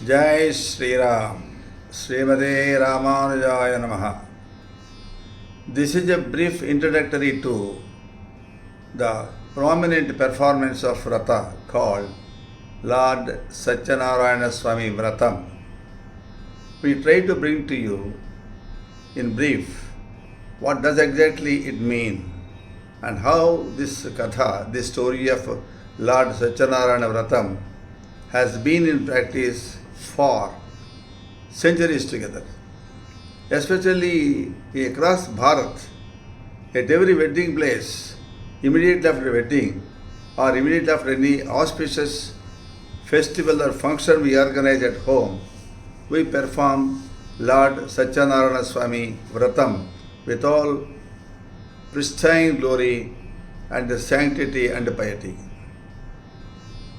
Jai Sri Ram, Srimate Ramanujaya Namaha. This is a brief introductory to the prominent performance of Vratha called Lord Satyanarayana Swami Vratham. We try to bring to you in brief what does exactly it mean and how this Katha, this story of Lord Satyanarayana Vratham has been in practice for centuries together. Especially across Bharat, at every wedding place, immediately after wedding or immediately after any auspicious festival or function we organize at home, we perform Lord Satyanarayana Swami Vratham with all pristine glory and sanctity and piety.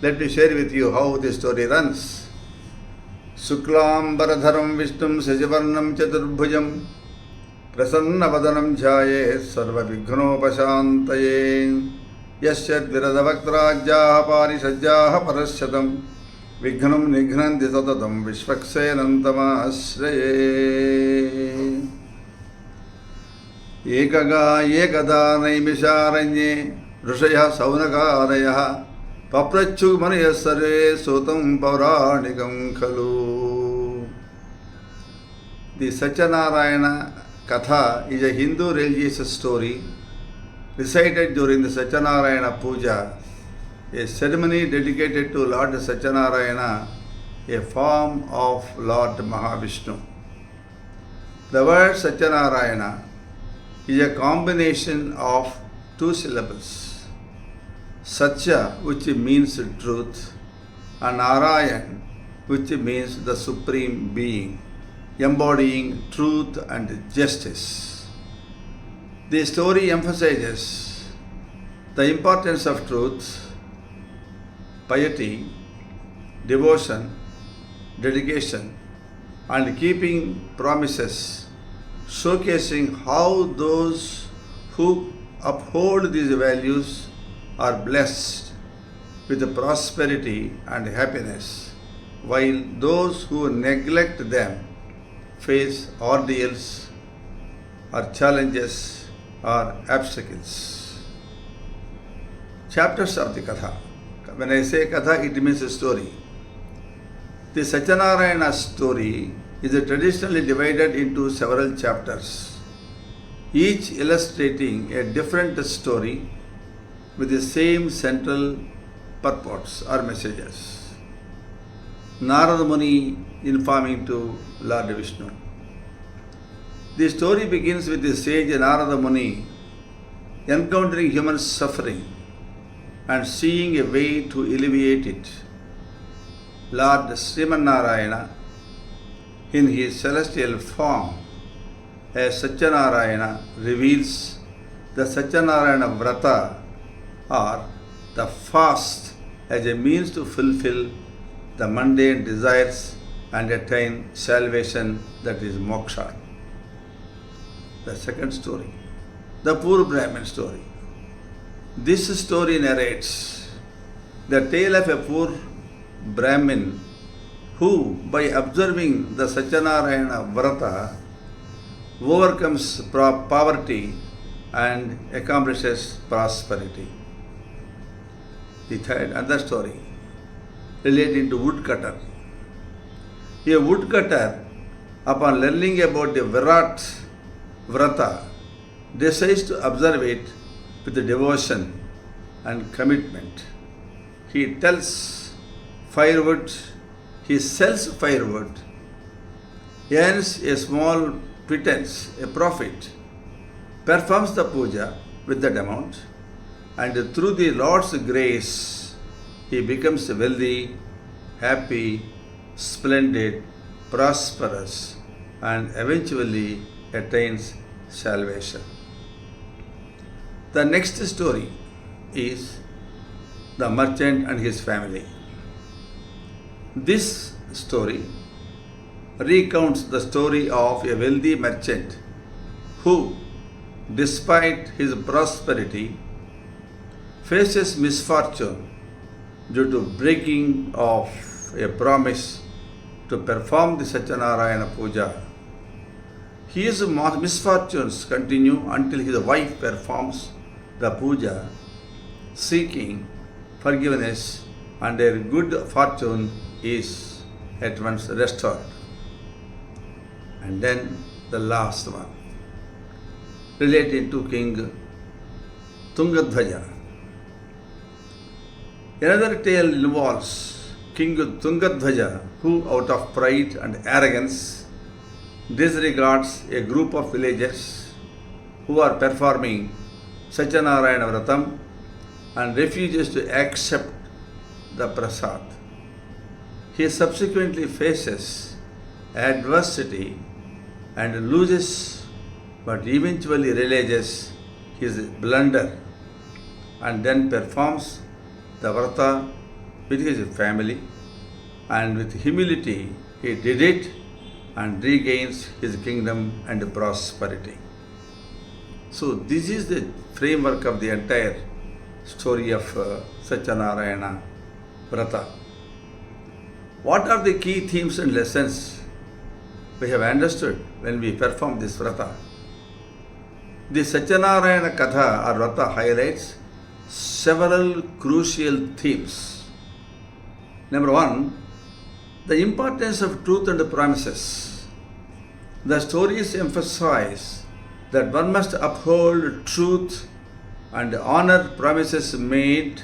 Let me share with you how this story runs. Suklam Baradharam Vishnum Sajivarnam Chaturbhujam Prasannavadanam Jhaye Sarva Vighnopashantaye Yasyad Viradavaktrajyaha Parishadyaha Parasyatam Vighnam Nighnanti Tatatam Vishvaksenantama Asraye Ekaga Ekada Naimisharanye Rushaya Saunakarayaha Paprachu Maniyasare Sotam Pauranikam Khalu. The Satyanarayana Katha is a Hindu religious story recited during the Satyanarayana Puja, a ceremony dedicated to Lord Satyanarayana, a form of Lord Mahavishnu. The word Satyanarayana is a combination of two syllables. Satya, which means truth, and Narayan, which means the Supreme Being, embodying truth and justice. The story emphasizes the importance of truth, piety, devotion, dedication, and keeping promises, showcasing how those who uphold these values are blessed with prosperity and happiness, while those who neglect them face ordeals or challenges or obstacles. Chapters of the Katha. When I say Katha, it means a story. The Satyanarayana story is traditionally divided into several chapters, each illustrating a different story with the same central purports or messages. Narada Muni informing to Lord Vishnu. The story begins with the sage Narada Muni encountering human suffering and seeing a way to alleviate it. Lord Srimanarayana, in his celestial form as Satyanarayana, reveals the Satyanarayana Vratha or the fast as a means to fulfill the mundane desires and attain salvation, that is moksha. The second story, the poor Brahmin story. This story narrates the tale of a poor Brahmin who, by observing the Satyanarayana Vratha, overcomes poverty and accomplishes prosperity. The third, another story relating to woodcutter. A woodcutter, upon learning about the Vratha, decides to observe it with devotion and commitment. He sells firewood, earns a small pittance, a profit, performs the puja with that amount, and through the Lord's grace, he becomes wealthy, happy, splendid, prosperous, and eventually attains salvation. The next story is the merchant and his family. This story recounts the story of a wealthy merchant who, despite his prosperity, faces misfortune due to breaking of a promise to perform the Satyanarayana puja. His misfortunes continue until his wife performs the puja, seeking forgiveness, and their good fortune is at once restored. And then the last one, related to King Tungadhwaja. Another tale involves King Tungadhwaja, who out of pride and arrogance disregards a group of villagers who are performing Satyanarayana Vratam and refuses to accept the Prasad. He subsequently faces adversity and loses, but eventually realizes his blunder and then performs the Vrata with his family, and with humility he did it and regains his kingdom and prosperity. So this is the framework of the entire story of Satyanarayana Vrata. What are the key themes and lessons we have understood when we perform this Vrata? The Satyanarayana Katha or Vrata highlights several crucial themes. Number one, the importance of truth and promises. The stories emphasize that one must uphold truth and honor promises made,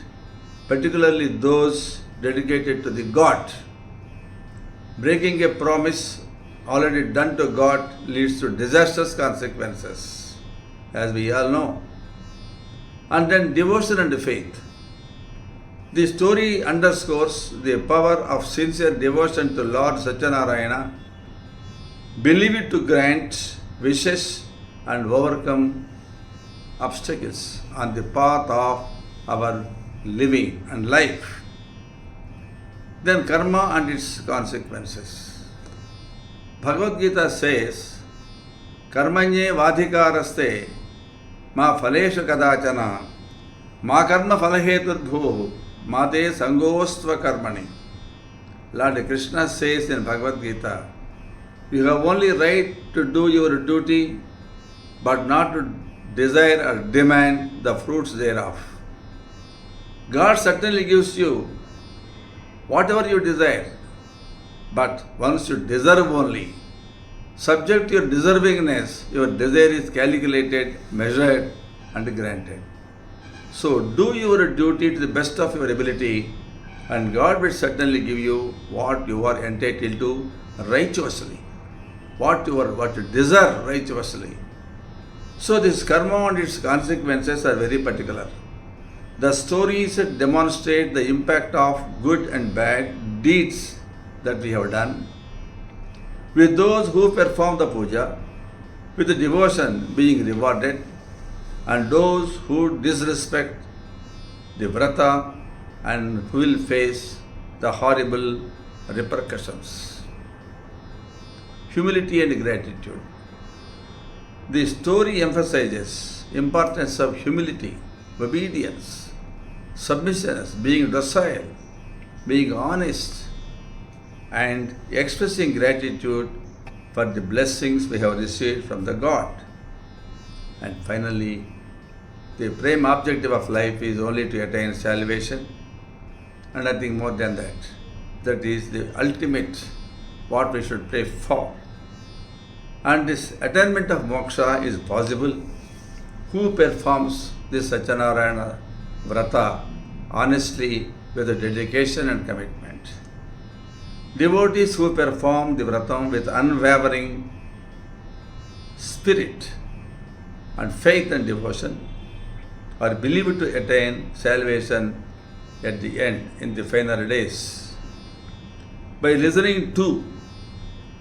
particularly those dedicated to the God. Breaking a promise already done to God leads to disastrous consequences, as we all know. And then devotion and faith. The story underscores the power of sincere devotion to Lord Satyanarayana, believed to grant wishes and overcome obstacles on the path of our living and life. Then karma and its consequences. Bhagavad Gita says, Karmanye vadhikaraste ma phaleshu kadachana ma karma phalaheturbhu mate sangostva karmani. Lord Krishna says in Bhagavad Gita, you have only right to do your duty, but not to desire or demand the fruits thereof. God certainly gives you whatever you desire, but once you deserve only. Subject to your deservingness, your desire is calculated, measured, and granted. So do your duty to the best of your ability, and God will certainly give you what you are entitled to righteously, what you deserve righteously. So this karma and its consequences are very particular. The stories demonstrate the impact of good and bad deeds that we have done, with those who perform the puja, with the devotion being rewarded, and those who disrespect the Vrata and who will face the horrible repercussions. Humility and gratitude. The story emphasizes importance of humility, obedience, submissiveness, being docile, being honest, and expressing gratitude for the blessings we have received from the God. And finally, the prime objective of life is only to attain salvation and nothing more than that. That is the ultimate what we should pray for. And this attainment of moksha is possible who performs this Satyanarayana Vrata honestly with a dedication and commitment. Devotees who perform the Vratam with unwavering spirit and faith and devotion are believed to attain salvation at the end, in the final days. By listening to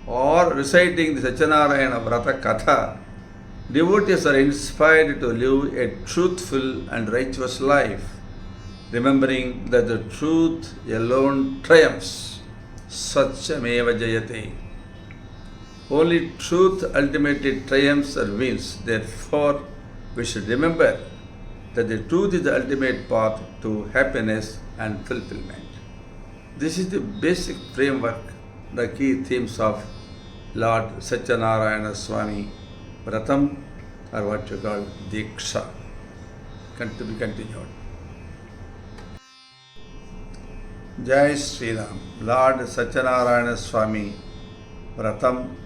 or reciting the Satyanarayana Vratha Katha, devotees are inspired to live a truthful and righteous life, remembering that the truth alone triumphs. Satyameva jayate. Only truth ultimately triumphs or wins. Therefore, we should remember that the truth is the ultimate path to happiness and fulfillment. This is the basic framework the key themes of Lord Satyanarayana Swami Vratham, or what you call Diksha. To be continued. Jai Sree Ram. Lord Satyanarayana Swami Vratham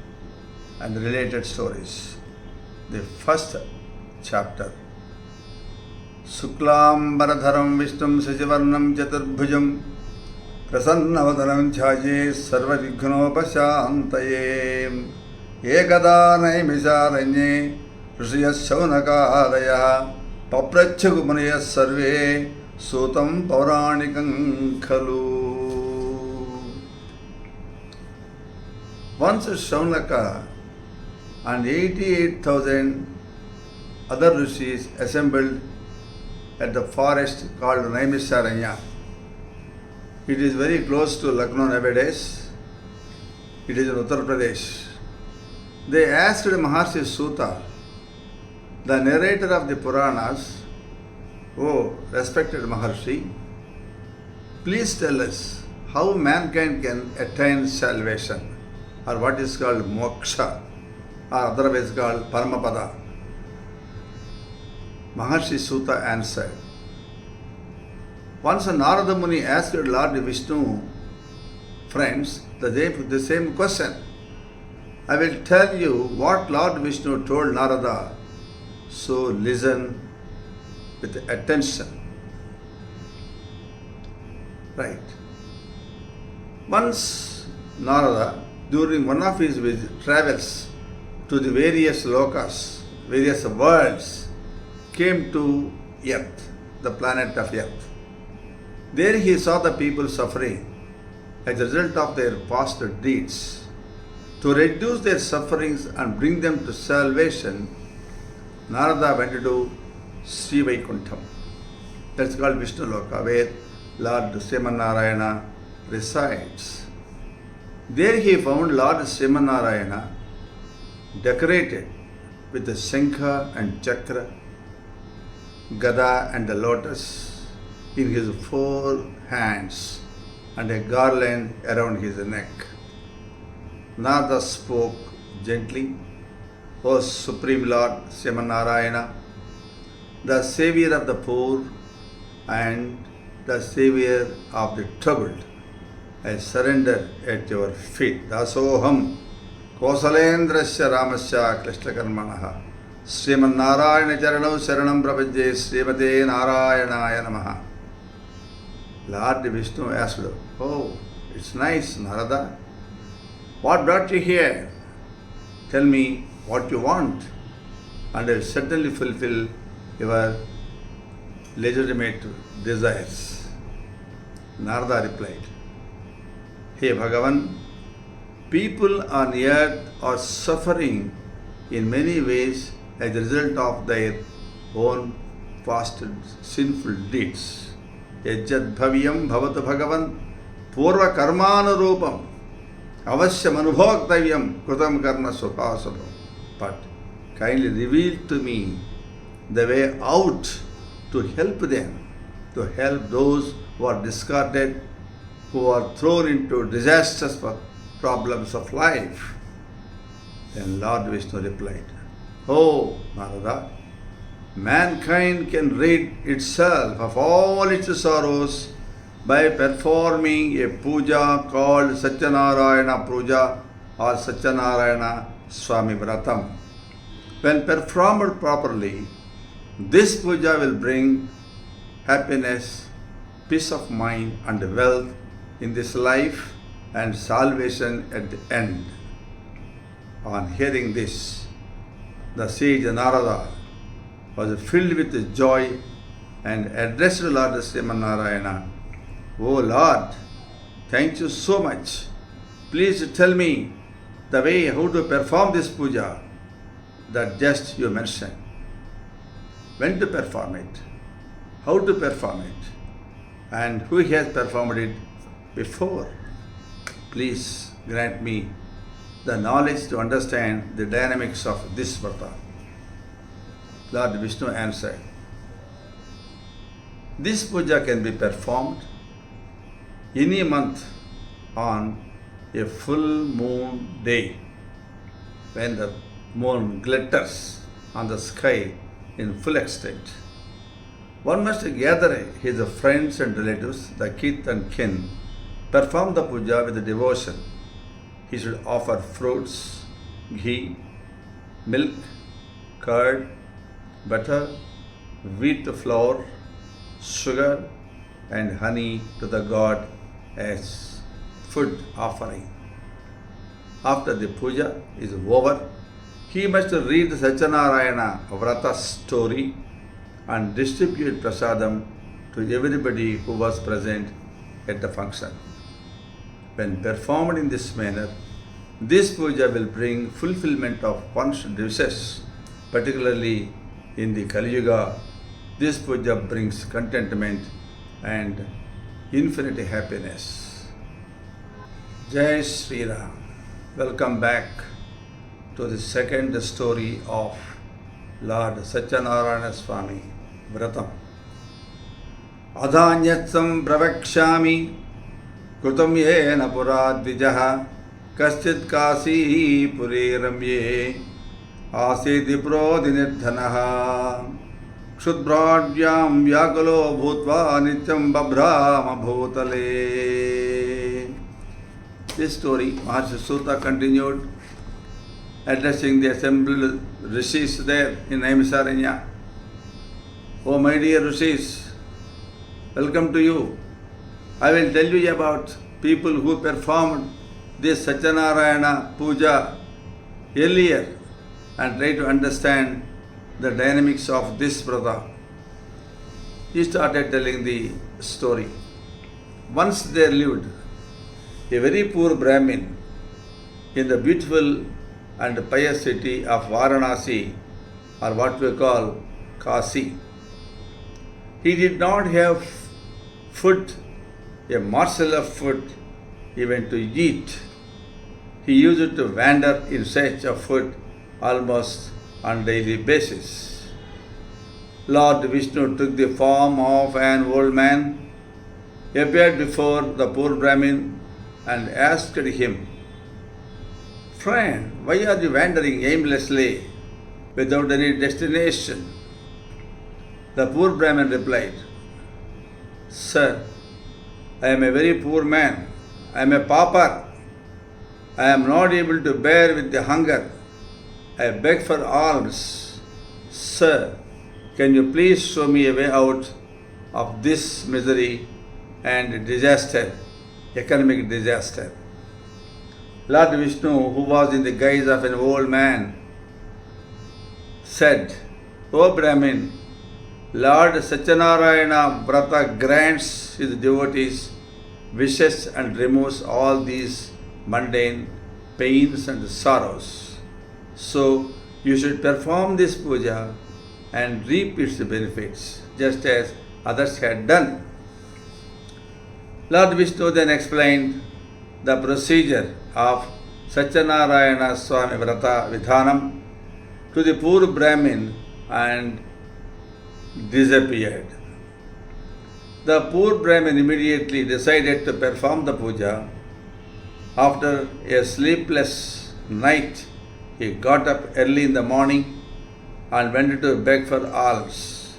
and related stories. The first chapter. Suklambaradharam Vishnum Sajivarnam Chaturbhujam Prasannavadanam Chhaye Sarvavighnopashantaye Ekada Naimisharanye Rishiyas Shaunakadaya Paprachyagumanaya Sarve Sutam Pauranikam Khalu. Once Shaunaka and 88,000 other rishis assembled at the forest called Naimisharanya. It is very close to Lucknow nowadays. It is in Uttar Pradesh. They asked Maharshi Suta, the narrator of the Puranas, "Oh, respected Maharshi, please tell us how mankind can attain salvation, or what is called moksha, or otherwise called Paramapada." Maharshi Suta answered. Once Narada Muni asked Lord Vishnu, friends, the same question. I will tell you what Lord Vishnu told Narada, so listen with attention. Right. Once Narada, during one of his travels to the various lokas, various worlds, came to Earth, the planet of Earth. There he saw the people suffering as a result of their past deeds. To reduce their sufferings and bring them to salvation, Narada went to Sree Vaikuntham. That's called Vishnu Loka, where Lord Srimanarayana resides. There he found Lord Srimanarayana decorated with the Shankha and Chakra, Gada and the lotus in his 4 hands and a garland around his neck. Narada spoke gently, "O Supreme Lord Srimanarayana, the Savior of the poor and the Savior of the troubled, I surrender at your feet. Dasoham Kosalendrasya Ramasya Krishnakarmanaha Srimanarayana Charyulu Sharanam Prapajye Srimate Narayanaya Namaha." Lord Vishnu asked, "Oh, it's nice, Narada. What brought you here? Tell me what you want, and I will certainly fulfill your legitimate desires." Narada replied, "Hey Bhagavan, people on earth are suffering in many ways as a result of their own past sinful deeds. Yajjad bhavyam bhavatu Bhagavan purva karmanurupam avasyam anubhoktavyam krutam karma sukasabam. But kindly reveal to me the way out to help them, to help those who are discarded, who are thrown into disastrous problems of life." Then Lord Vishnu replied, "Oh, Narada, mankind can rid itself of all its sorrows by performing a puja called Satyanarayana Puja or Satyanarayana Swami Vratham. When performed properly, this puja will bring happiness, peace of mind and wealth in this life and salvation at the end." On hearing this, the sage Narada was filled with joy and addressed Lord Srimanarayana, "O Lord, thank you so much. Please tell me the way how to perform this puja that just you mentioned. When to perform it, how to perform it, and who has performed it before. Please grant me the knowledge to understand the dynamics of this Vrata." Lord Vishnu answered, "This puja can be performed any month on a full moon day, when the moon glitters on the sky in full extent. One must gather his friends and relatives, the kith and kin, perform the puja with devotion. He should offer fruits, ghee, milk, curd, butter, wheat flour, sugar, and honey to the god as food offering. After the puja is over, he must read the Satyanarayana Vratha story and distribute prasadam to everybody who was present at the function. When performed in this manner, this puja will bring fulfillment of one's wishes, particularly in the Kali Yuga. This puja brings contentment and infinite happiness. Jai Sree Ram. Welcome back to the second story of Lord Satyanarayana Swami Vratam. Adhanyatsam pravakshami kutam yena puradvijaha kaschit kasi puri ramye aseti prodinirdhanaha kshudradyam vyakalo bhutva nityam babhrama bhutale. This story, Maharshi Suta continued addressing the assembled rishis there in MCR. Oh my dear rishis, welcome to you. I will tell you about people who performed this Satyanarayana puja earlier and try to understand the dynamics of this brother. He started telling the story. Once there lived a very poor Brahmin in the beautiful and pious city of Varanasi, or what we call Kasi. He did not have food, a morsel of food even to eat. He used to wander in search of food almost on daily basis. Lord Vishnu took the form of an old man, appeared before the poor Brahmin and asked him, "Friend, why are you wandering aimlessly without any destination?" The poor Brahmin replied, "Sir, I am a very poor man. I am a pauper. I am not able to bear with the hunger. I beg for alms. Sir, can you please show me a way out of this misery and disaster, economic disaster?" Lord Vishnu, who was in the guise of an old man, said, "O Brahmin, Lord Satyanarayana Vratha grants his devotees wishes and removes all these mundane pains and sorrows. So you should perform this puja and reap its benefits, just as others had done." Lord Vishnu then explained the procedure of Satyanarayana Swami Vratha Vidhanam to the poor Brahmin and disappeared. The poor Brahmin immediately decided to perform the puja. After a sleepless night, he got up early in the morning and went to beg for alms.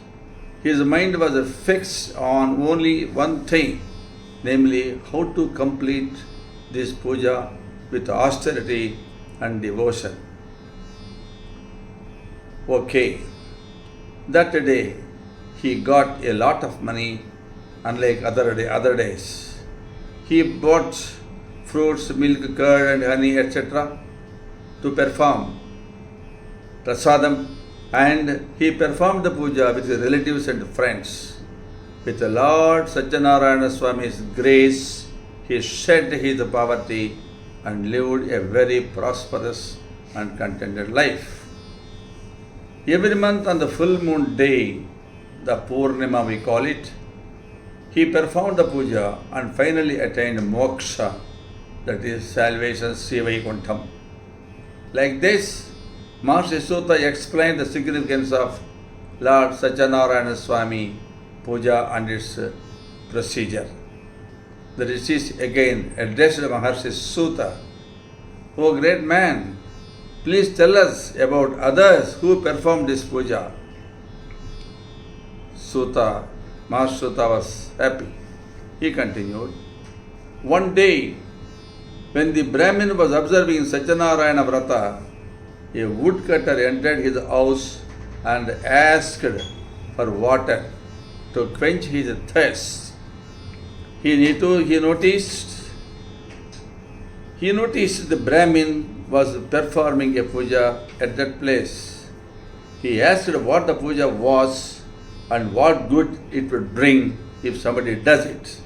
His mind was fixed on only one thing, namely how to complete this puja with austerity and devotion. Okay, that day he got a lot of money, unlike other days. He bought fruits, milk, curd and honey, etc. to perform prasadam, and he performed the puja with his relatives and friends. With the Lord Satyanarayana Swami's grace, he shed his poverty and lived a very prosperous and contented life. Every month on the full moon day, the Purnima we call it, he performed the puja and finally attained moksha, that is salvation, Sree Vaikuntham. Like this, Maharshi Suta explained the significance of Lord Satyanarayana Swami puja and its procedure. the rishis again addressed Maharshi Suta. O great man, please tell us about others who performed this puja. Maharshi Suta was happy. He continued, one day, when the Brahmin was observing Satyanarayana Vratha, a woodcutter entered his house and asked for water to quench his thirst. He noticed the Brahmin was performing a puja at that place. He asked what the puja was and what good it would bring if somebody does it.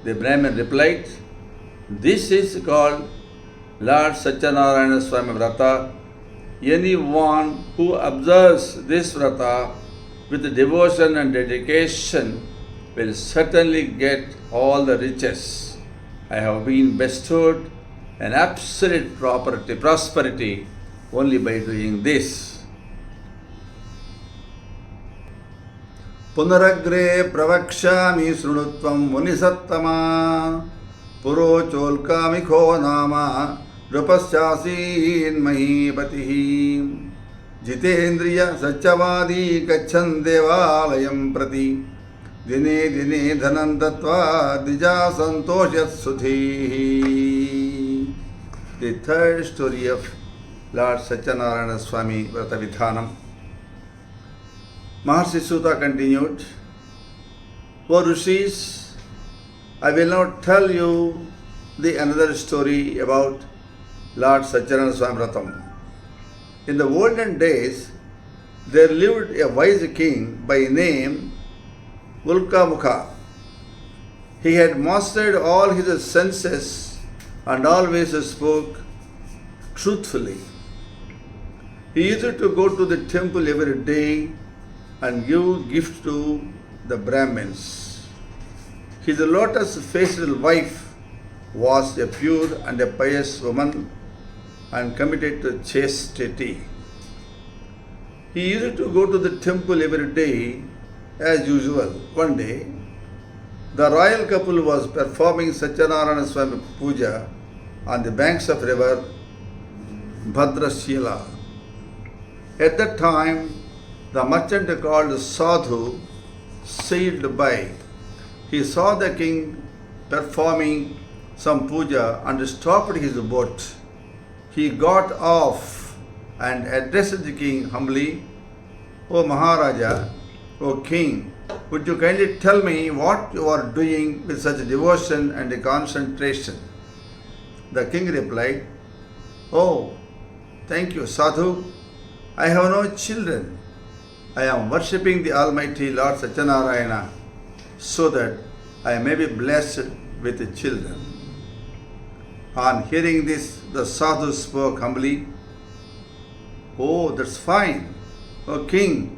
The Brahmin replied, this is called Lord Satyanarayana Swami Vratha. Anyone who observes this Vratha with devotion and dedication will certainly get all the riches. I have been bestowed an absolute prosperity only by doing this. Punaragre pravakshami srunutvam munisattama purocolkamikho nama drupasyasin mahipatihi jitendriya satyavadi gachan devalayam prati dine dine dhanam dattva dija santoshya sudhihi. The third story of Lord Satyanarayana Swami Vratha Vidhanam. Maharshi Suta continued, O Rishis, I will now tell you the another story about Lord Satyanarayana Swami Vratham. In the olden days, there lived a wise king by name Ulkamukha. He had mastered all his senses and always spoke truthfully. He used to go to the temple every day and give gifts to the Brahmins. His lotus-faced wife was a pure and a pious woman and committed to chastity. He used to go to the temple every day as usual. One day, the royal couple was performing Satyanarayana Swami Puja on the banks of river Bhadrashila. At that time, the merchant called Sadhu sailed by. He saw the king performing some puja and stopped his boat. He got off and addressed the king humbly, O Maharaja, O king, would you kindly tell me what you are doing with such devotion and concentration? The king replied, Oh, thank you, Sadhu. I have no children. I am worshipping the Almighty Lord Satyanarayana so that I may be blessed with children. On hearing this, the Sadhu spoke humbly, Oh, that's fine. O king,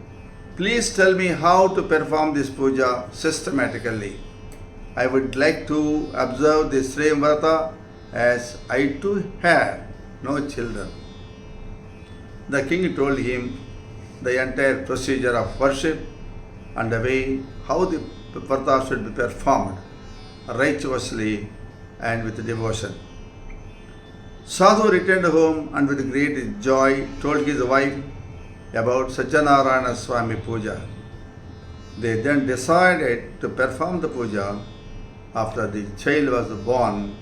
please tell me how to perform this puja systematically. I would like to observe this Sree Vratha as I too have no children. The king told him the entire procedure of worship and the way how the Vratha should be performed righteously and with devotion. Sadhu returned home and with great joy told his wife about Satyanarayana Swami Puja. They then decided to perform the puja after the child was born,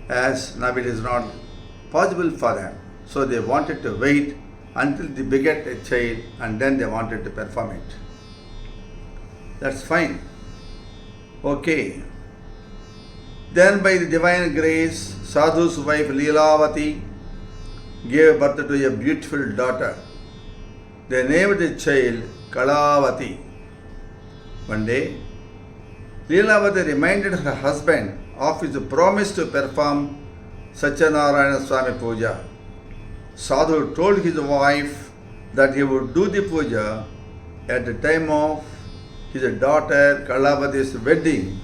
as now it is not possible for them. So they wanted to wait until they beget a child and then they wanted to perform it. That's fine. Okay. Then by the divine grace, Sadhu's wife Leelavati gave birth to a beautiful daughter. They named the child Kalavati. One day, Leelavati reminded her husband of his promise to perform Satyanarayana Swami Puja. Sadhu told his wife that he would do the puja at the time of his daughter Kalavati's wedding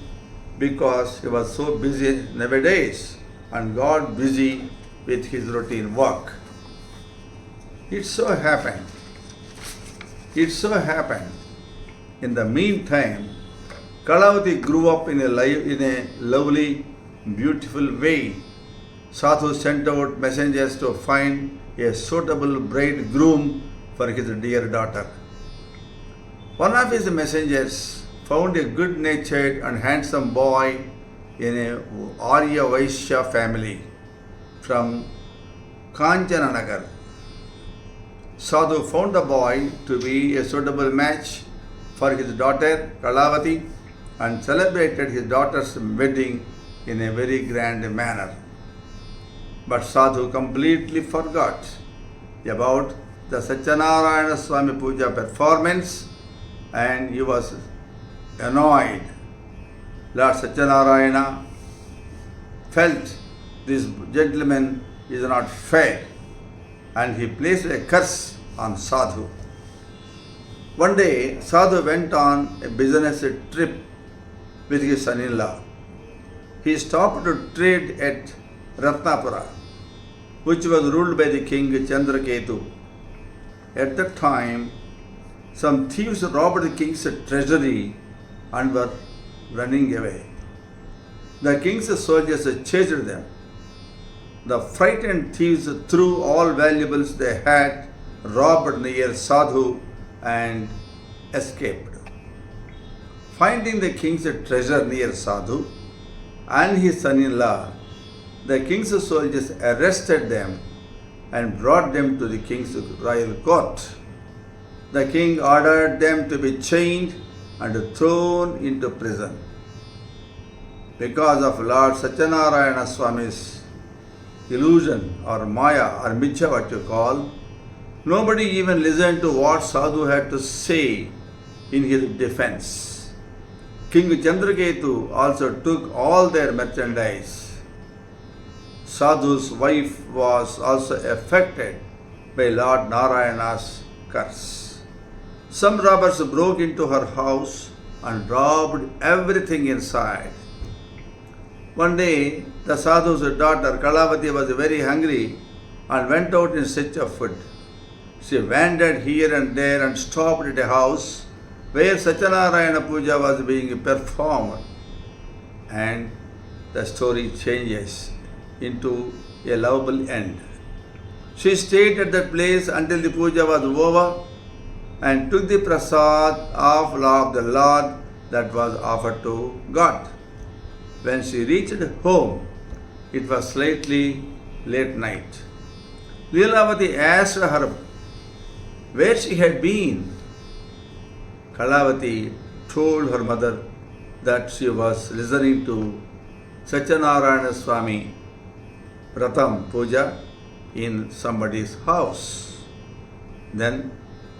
because he was so busy nowadays and got busy with his routine work. It so happened in the meantime, Kalavati grew up in a lovely, beautiful way. Sadhu sent out messengers to find a suitable bridegroom for his dear daughter. One of his messengers found a good-natured and handsome boy in a Arya Vaishya family from Kanchananagar. Sadhu found the boy to be a suitable match for his daughter Kalavati and celebrated his daughter's wedding in a very grand manner. But Sadhu completely forgot about the Satyanarayana Swami Puja performance and he was annoyed. Lord Satyanarayana felt this gentleman is not fair and he placed a curse on Sadhu. One day, Sadhu went on a business trip with his son-in-law. He stopped to trade at Ratnapura, which was ruled by the king Chandraketu. At that time, some thieves robbed the king's treasury and were running away. The king's soldiers chased them. The frightened thieves threw all valuables they had robbed near Sadhu and escaped. Finding the king's treasure near Sadhu and his son-in-law, the king's soldiers arrested them and brought them to the king's royal court. The king ordered them to be chained and thrown into prison. Because of Lord Satyanarayana Swami's illusion or maya or mithya, what you call, nobody even listened to what Sadhu had to say in his defense. King Chandraketu also took all their merchandise. Sadhu's wife was also affected by Lord Narayana's curse. Some robbers broke into her house and robbed everything inside. One day, the Sadhu's daughter Kalavati was very hungry and went out in search of food. She wandered here and there and stopped at a house where Satyanarayana Puja was being performed, and the story changes into a lovable end. She stayed at that place until the puja was over and took the prasad of the Lord that was offered to God. When she reached home, it was slightly late night. Leelavati asked her where she had been. Kalavati told her mother that she was listening to Satyanarayana Swami Vratam Puja in somebody's house. Then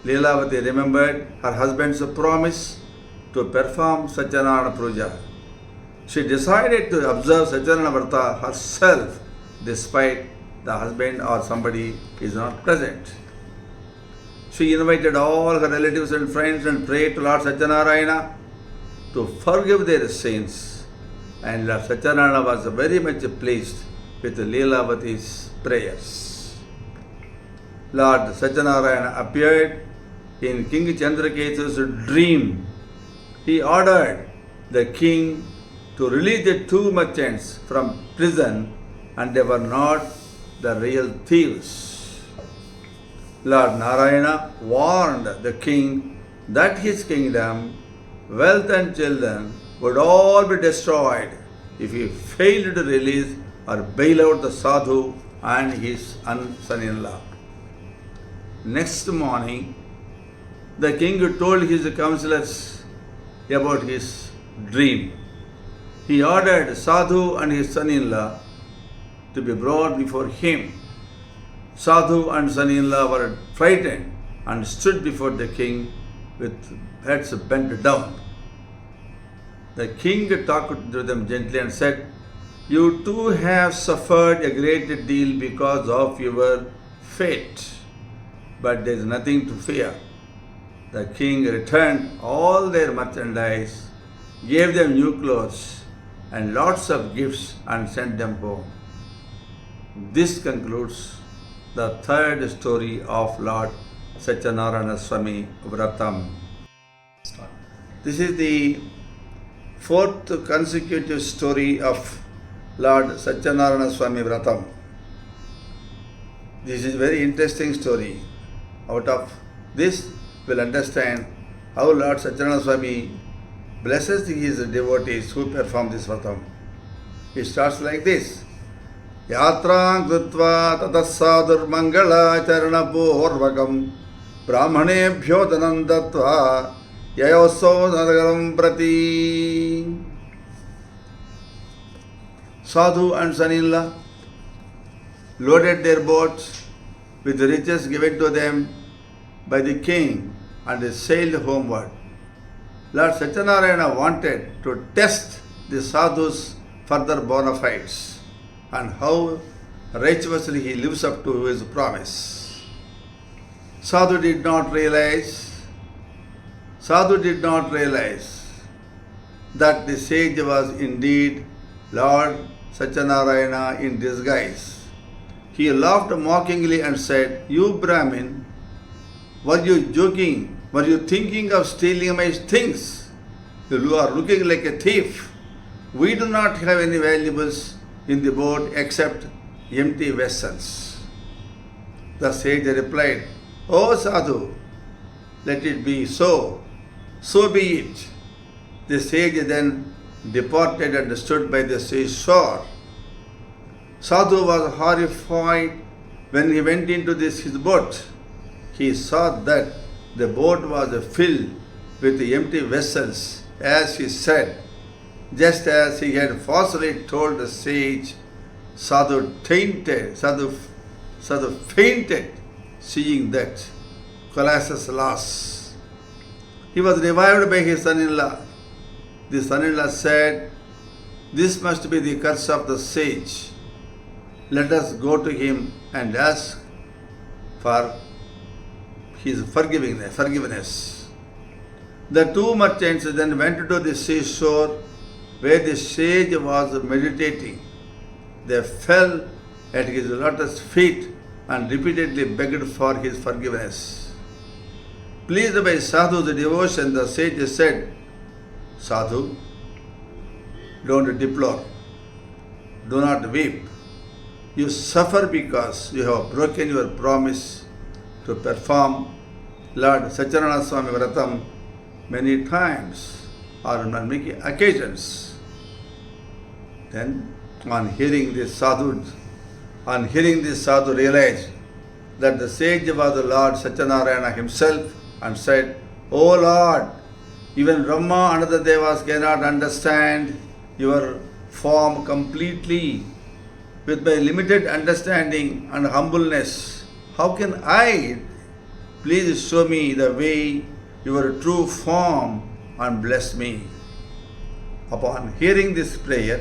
Leelavati remembered her husband's promise to perform Satyanarayana Puja. She decided to observe Satyanarayana Vrata herself despite the husband or somebody is not present. She invited all her relatives and friends and prayed to Lord Satyanarayana to forgive their sins. And Lord Satyanarayana was very much pleased with Leelavati's prayers. Lord Satyanarayana appeared in King Chandraketu's dream. He ordered the king to release the two merchants from prison and they were not the real thieves. Lord Narayana warned the king that his kingdom, wealth and children would all be destroyed if he failed to release or bail out the sadhu and his son-in-law. Next morning, the king told his counselors about his dream. He ordered Sadhu and his son-in-law to be brought before him. Sadhu and son-in-law were frightened and stood before the king with heads bent down. The king talked to them gently and said, "You too have suffered a great deal because of your fate, but there is nothing to fear." The king returned all their merchandise, gave them new clothes and lots of gifts and sent them home. This concludes the third story of Lord Satyanarayana Swami Vratam. This is the fourth consecutive story of Lord Satyanarana Swami Vratam. This is a very interesting story. Out of this, we'll understand how Lord Satyanarana Swami blesses his devotees who perform this Vratam. It starts like this. Yatra Krutva Tatasadur Mangala Charanaporvakam Brahmanebhyo Danandatva Yayoso Nagaram Prati. Sadhu and son-in-law loaded their boats with the riches given to them by the king and they sailed homeward. Lord Satyanarayana wanted to test the sadhu's further bona fides and how righteously he lives up to his promise. Sadhu did not realize that the sage was indeed Lord Satyanarayana in disguise. He laughed mockingly and said, "You Brahmin, were you joking? Were you thinking of stealing my things? You are looking like a thief. We do not have any valuables in the boat except empty vessels." The sage replied, "O Sadhu, let it be so. So be it." The sage then departed and stood by the seashore. Sadhu was horrified when he went into his boat. He saw that the boat was filled with empty vessels, as he said. Just as he had falsely told the sage, Sadhu fainted, seeing that colossal loss. He was revived by his son-in-law. The son-in-law said, "This must be the curse of the sage. Let us go to him and ask for his forgiveness." The two merchants then went to the seashore where the sage was meditating. They fell at his lotus feet and repeatedly begged for his forgiveness. Pleased by Sadhu's devotion, the sage said, "Sadhu, don't deplore, do not weep. You suffer because you have broken your promise to perform Lord Satyanarayana Swami Vratam many times or on many occasions." Then, on hearing this, Sadhu realized that the sage was the Lord Satyanarayana himself and said, "O Lord, even Brahma and the Devas cannot understand your form completely. With my limited understanding and humbleness, how can I? Please show me the way, your true form, and bless me." Upon hearing this prayer,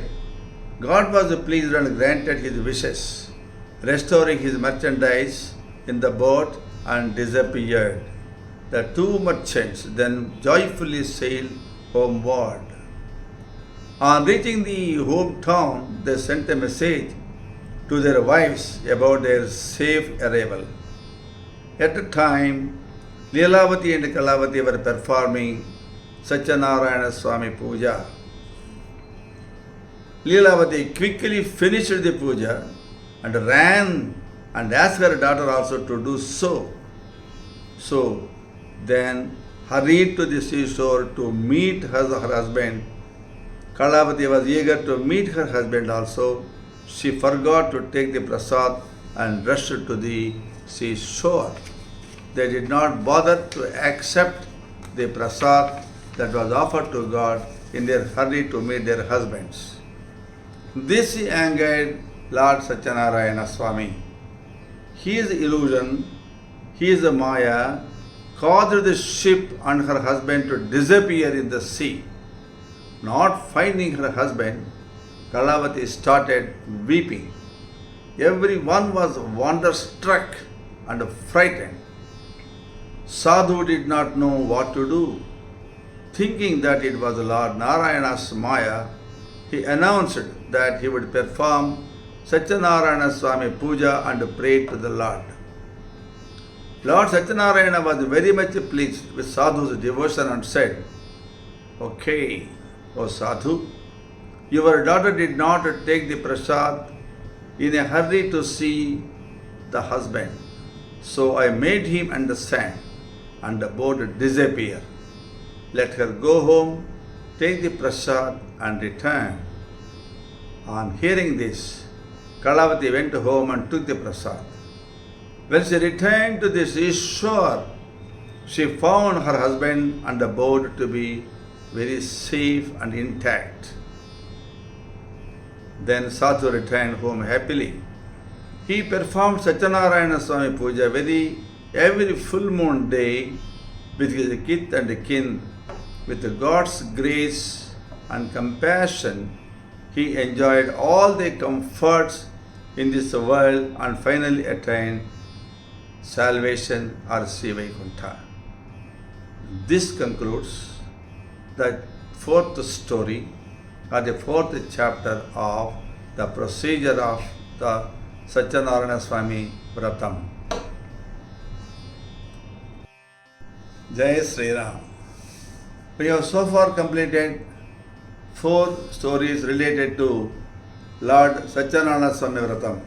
God was pleased and granted his wishes, restoring his merchandise in the boat and disappeared. The two merchants then joyfully sailed homeward. On reaching the hometown, they sent a message to their wives about their safe arrival. At the time, Leelavati and Kalavati were performing Satyanarayana Swami Puja. Leelavati quickly finished the puja and ran and asked her daughter also to do so. So then hurried to the seashore to meet her husband. Kalavati was eager to meet her husband also. She forgot to take the prasad and rushed to the seashore. They did not bother to accept the prasad that was offered to God in their hurry to meet their husbands. This angered Lord Satyanarayana Swami. His illusion, his Maya, caused the ship and her husband to disappear in the sea. Not finding her husband, Kalavati started weeping. Everyone was wonderstruck and frightened. Sadhu did not know what to do. Thinking that it was Lord Narayana's Maya, he announced that he would perform Satyanarayana Swami Puja and pray to the Lord. Lord Satyanarayana was very much pleased with Sadhu's devotion and said, "Okay, O Sadhu, your daughter did not take the prasad in a hurry to see the husband. So I made him understand and bade disappear. Let her go home, take the prasad and return. On hearing this, Kalavati went home and took the prasad. When she returned to the seashore, she found her husband and the boat to be very safe and intact. Then Sadhu returned home happily. He performed Satyanarayana Swami Puja every full moon day with his kith and kin. With God's grace and compassion, he enjoyed all the comforts in this world and finally attained salvation or Sree Vaikuntha. This concludes the fourth story or the fourth chapter of the procedure of the Satyanarayana Swami Vratam. Jai Sri Ram. We have so far completed 4 stories related to Lord Satyanarayana Swami Vratam.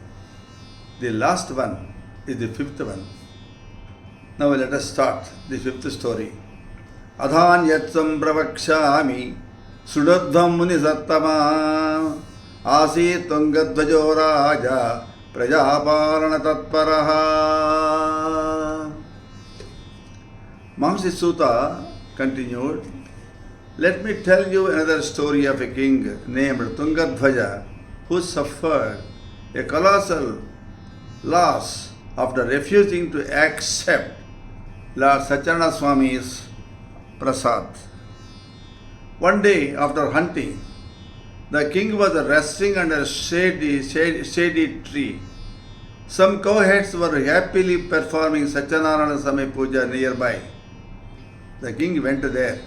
The last one is the 5th one. Now let us start the 5th story. Adhan yatsam pravakshami sudadvam muni sattama asi tungadvajo raja prajapalana tatparaha. Mahasi Sutta continued, let me tell you another story of a king named Tungadvaja who suffered a colossal loss after refusing to accept Lord Satyanarayana Swami's prasad. One day after hunting, the king was resting under a shady tree. Some cowherds were happily performing Satyanarayana Swami Puja nearby. The king went there,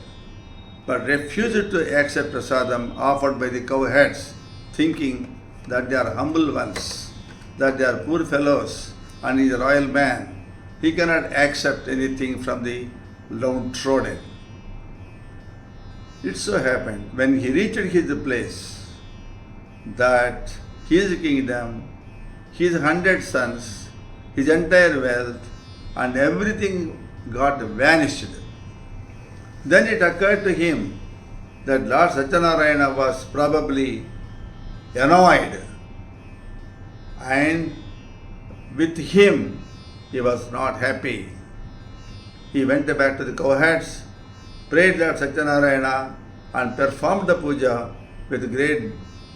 but refused to accept prasadam offered by the cowherds, thinking that they are humble ones, that they are poor fellows, and he is a royal man. He cannot accept anything from the downtrodden. It so happened, when he reached his place, that his kingdom, his 100 sons, his entire wealth, and everything got vanished. Then it occurred to him that Lord Satyanarayana was probably annoyed, and with him he was not happy. He went back to the cowherds, prayed Lord Satyanarayana, and performed the puja with great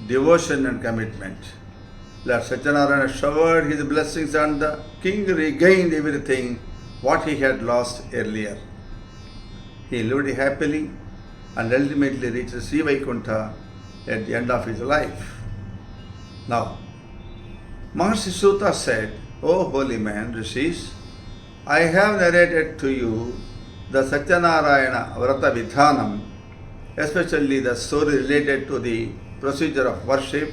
devotion and commitment. Lord Satyanarayana showered his blessings, and the king regained everything what he had lost earlier. He lived happily and ultimately reached Sree Vaikuntha at the end of his life. Now, Mahasi Sutta said, O holy man, Rishis, I have narrated to you the Satyanarayana Vratha Vidhanam, especially the story related to the procedure of worship,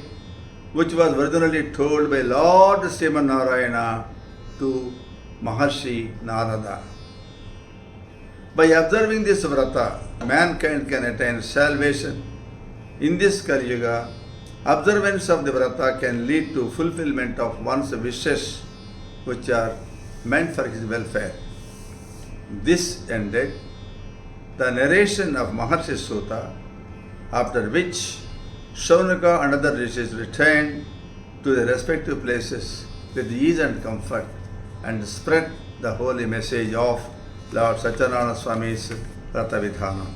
which was originally told by Lord Srimanarayana to Maharshi Narada. By observing this Vrata, mankind can attain salvation. In this Kali Yuga, observance of the Vrata can lead to fulfillment of one's wishes, which are meant for his welfare. This ended the narration of Mahasi Sutta, after which Shaunaka and other rishis returned to their respective places with ease and comfort and spread the holy message of Lord Satyanarayana Swami's Vratha Vidhanam.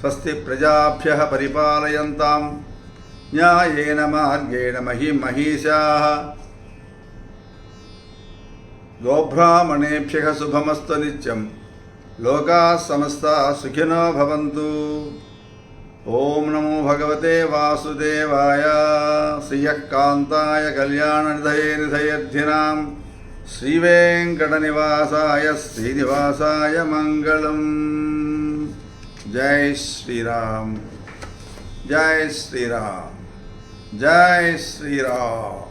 Swasti prajabhyah paripalayantam nyayena margena mahim mahishaha gobhramanebhyah subhamastu nityam loka samasta sukhino bhavantu. Om Namo Bhagavate Vasudevaya Sriyah Kantaya Kalyana Nidhayadhinam Sree Venkatanivasaya Sree Nivasaya Mangalam. Jai Sri Ram, Jai Sri Ram, Jai Sri Ram.